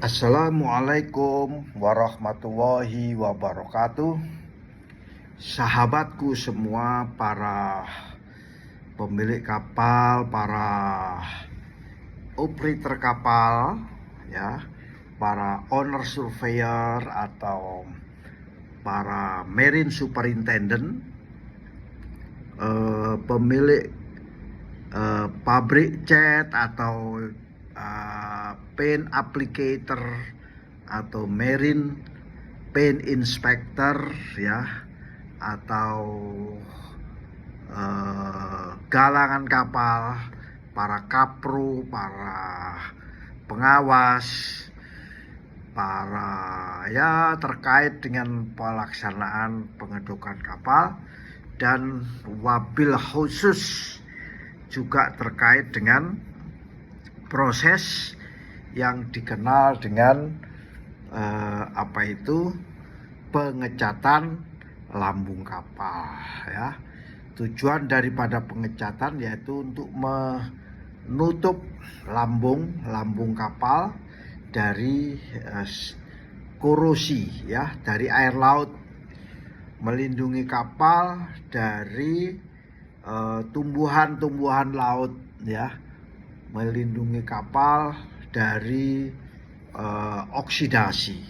Assalamualaikum warahmatullahi wabarakatuh. Sahabatku semua, para pemilik kapal, para operator kapal, ya, para owner surveyor atau para marine superintendent, pemilik pabrik cat atau paint applicator atau marine paint inspector, ya, atau galangan kapal, para kapru, para pengawas, para terkait dengan pelaksanaan pengedokan kapal, dan wabil khusus juga terkait dengan proses yang dikenal dengan pengecatan lambung kapal, ya. Tujuan daripada pengecatan yaitu untuk menutup lambung kapal dari korosi, ya, dari air laut, melindungi kapal dari tumbuhan-tumbuhan laut, ya, melindungi kapal dari oksidasi,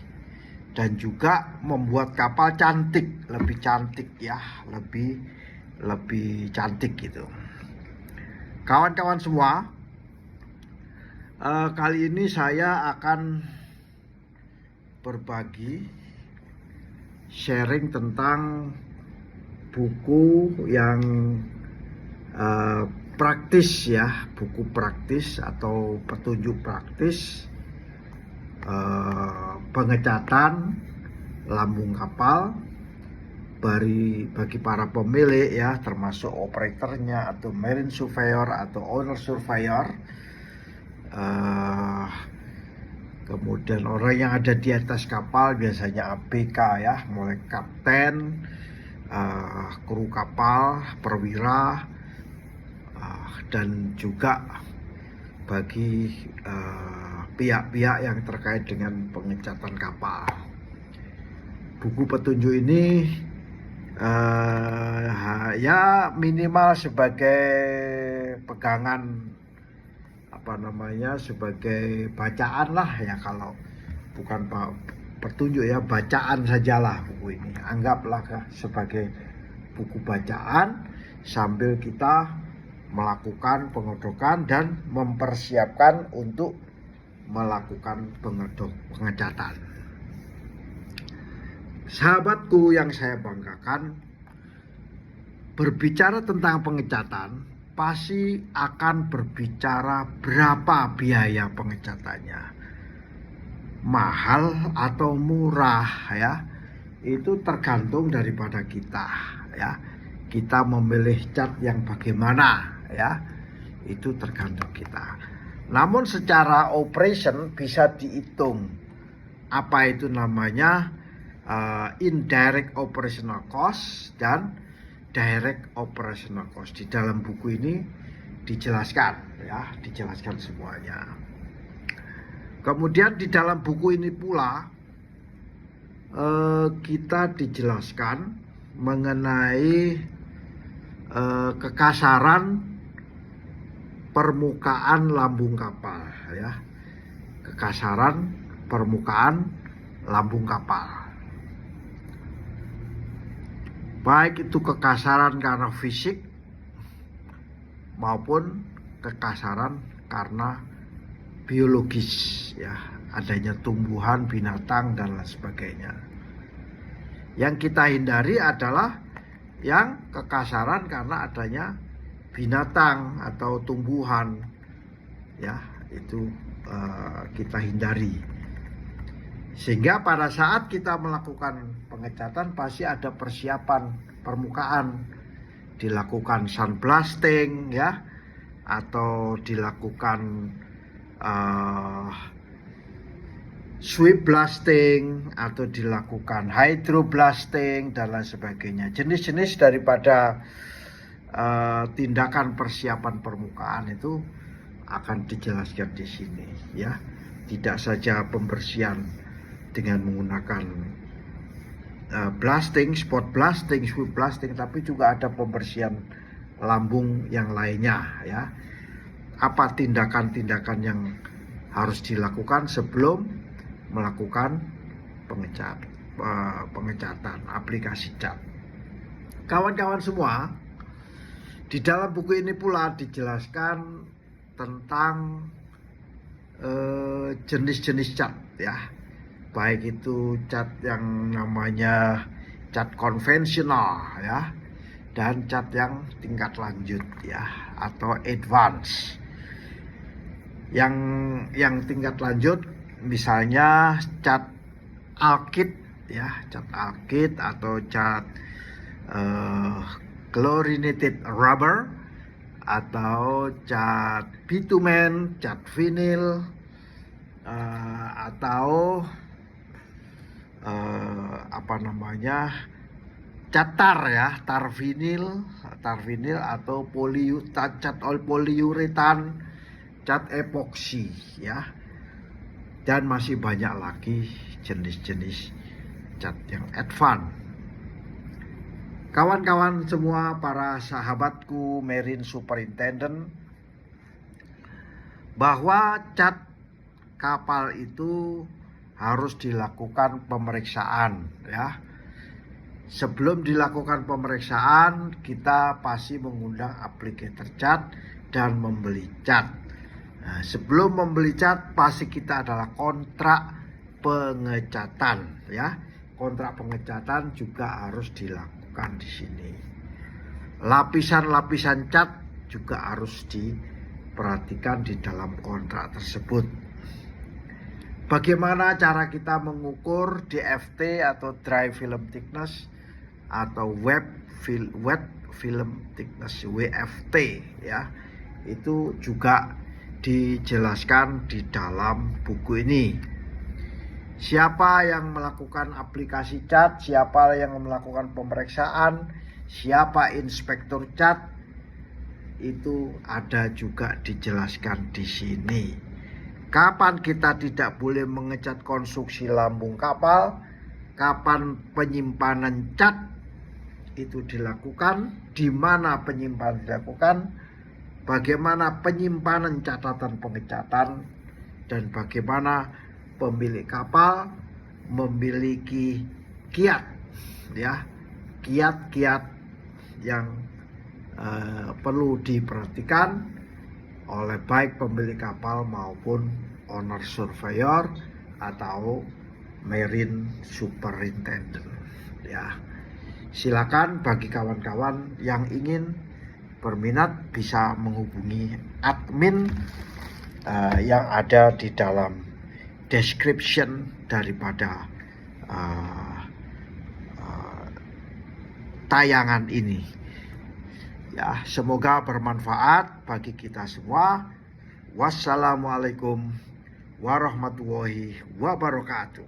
dan juga membuat kapal cantik, lebih cantik, ya, lebih cantik gitu. Kawan-kawan semua, kali ini saya akan berbagi sharing tentang buku yang praktis, ya, buku praktis atau petunjuk praktis pengecatan lambung kapal bagi para pemilik, ya, termasuk operatornya atau marine surveyor atau owner surveyor, kemudian orang yang ada di atas kapal, biasanya ABK, ya, mulai kapten, kru kapal, perwira, dan juga bagi pihak-pihak yang terkait dengan pengecatan kapal. Buku petunjuk ini ya minimal sebagai pegangan, sebagai bacaan lah, ya, kalau bukan petunjuk, ya, bacaan sajalah buku ini. Anggaplah sebagai buku bacaan sambil kita melakukan pengedokan dan mempersiapkan untuk melakukan pengecatan. Sahabatku yang saya banggakan, berbicara tentang pengecatan pasti akan berbicara berapa biaya pengecatannya, mahal atau murah, ya, itu tergantung daripada kita, ya. Kita memilih cat yang bagaimana, ya, itu tergantung kita. Namun secara operation bisa dihitung apa itu namanya indirect operational cost dan direct operational cost. Di dalam buku ini dijelaskan, ya, dijelaskan semuanya. Kemudian di dalam buku ini pula kita dijelaskan mengenai kekasaran permukaan lambung kapal, ya, kekasaran permukaan lambung kapal, baik itu kekasaran karena fisik maupun kekasaran karena biologis, ya, adanya tumbuhan, binatang, dan lain sebagainya. Yang kita hindari adalah yang kekasaran karena adanya binatang atau tumbuhan, ya, itu kita hindari. Sehingga pada saat kita melakukan pengecatan pasti ada persiapan permukaan, dilakukan sandblasting, ya, atau dilakukan sweep blasting, atau dilakukan hydroblasting, dan lain sebagainya. Jenis-jenis daripada tindakan persiapan permukaan itu akan dijelaskan di sini, ya. tidak saja pembersihan dengan menggunakan blasting, spot blasting, sweep blasting, tapi juga ada pembersihan lambung yang lainnya ya. Apa tindakan-tindakan yang harus dilakukan sebelum melakukan pengecatan aplikasi cat. Kawan-kawan semua, di dalam buku ini pula dijelaskan tentang jenis-jenis cat ya, baik itu cat yang namanya cat konvensional ya, dan cat yang tingkat lanjut ya, atau advance. Yang tingkat lanjut misalnya cat alkyd ya, cat alkyd atau cat chlorinated rubber, atau cat bitumen, cat vinil, atau cat tar ya, tar vinil atau cat poliuretan, cat epoksi ya, dan masih banyak lagi jenis-jenis cat yang advance. Kawan-kawan semua, para sahabatku Marine Superintendent, bahwa cat kapal itu harus dilakukan pemeriksaan ya. Sebelum dilakukan pemeriksaan, kita pasti mengundang applicator cat dan membeli cat. Nah, sebelum membeli cat pasti kita adalah kontrak pengecatan ya. Kontrak pengecatan juga harus dilakukan di sini. Lapisan-lapisan cat juga harus diperhatikan di dalam kontrak tersebut. Bagaimana cara kita mengukur DFT atau dry film thickness atau wet film thickness WFT ya. Itu juga dijelaskan di dalam buku ini. Siapa yang melakukan aplikasi cat, siapa yang melakukan pemeriksaan, siapa inspektur cat, itu ada juga dijelaskan di sini. Kapan kita tidak boleh mengecat konstruksi lambung kapal, kapan penyimpanan cat itu dilakukan, di mana penyimpanan dilakukan, bagaimana penyimpanan catatan pengecatan, dan bagaimana pemilik kapal memiliki kiat ya, kiat-kiat yang perlu diperhatikan oleh baik pemilik kapal maupun owner surveyor atau marine superintendent ya. Silakan bagi kawan-kawan yang ingin berminat bisa menghubungi admin yang ada di dalam description daripada tayangan ini ya. Semoga bermanfaat bagi kita semua. Wassalamualaikum warahmatullahi wabarakatuh.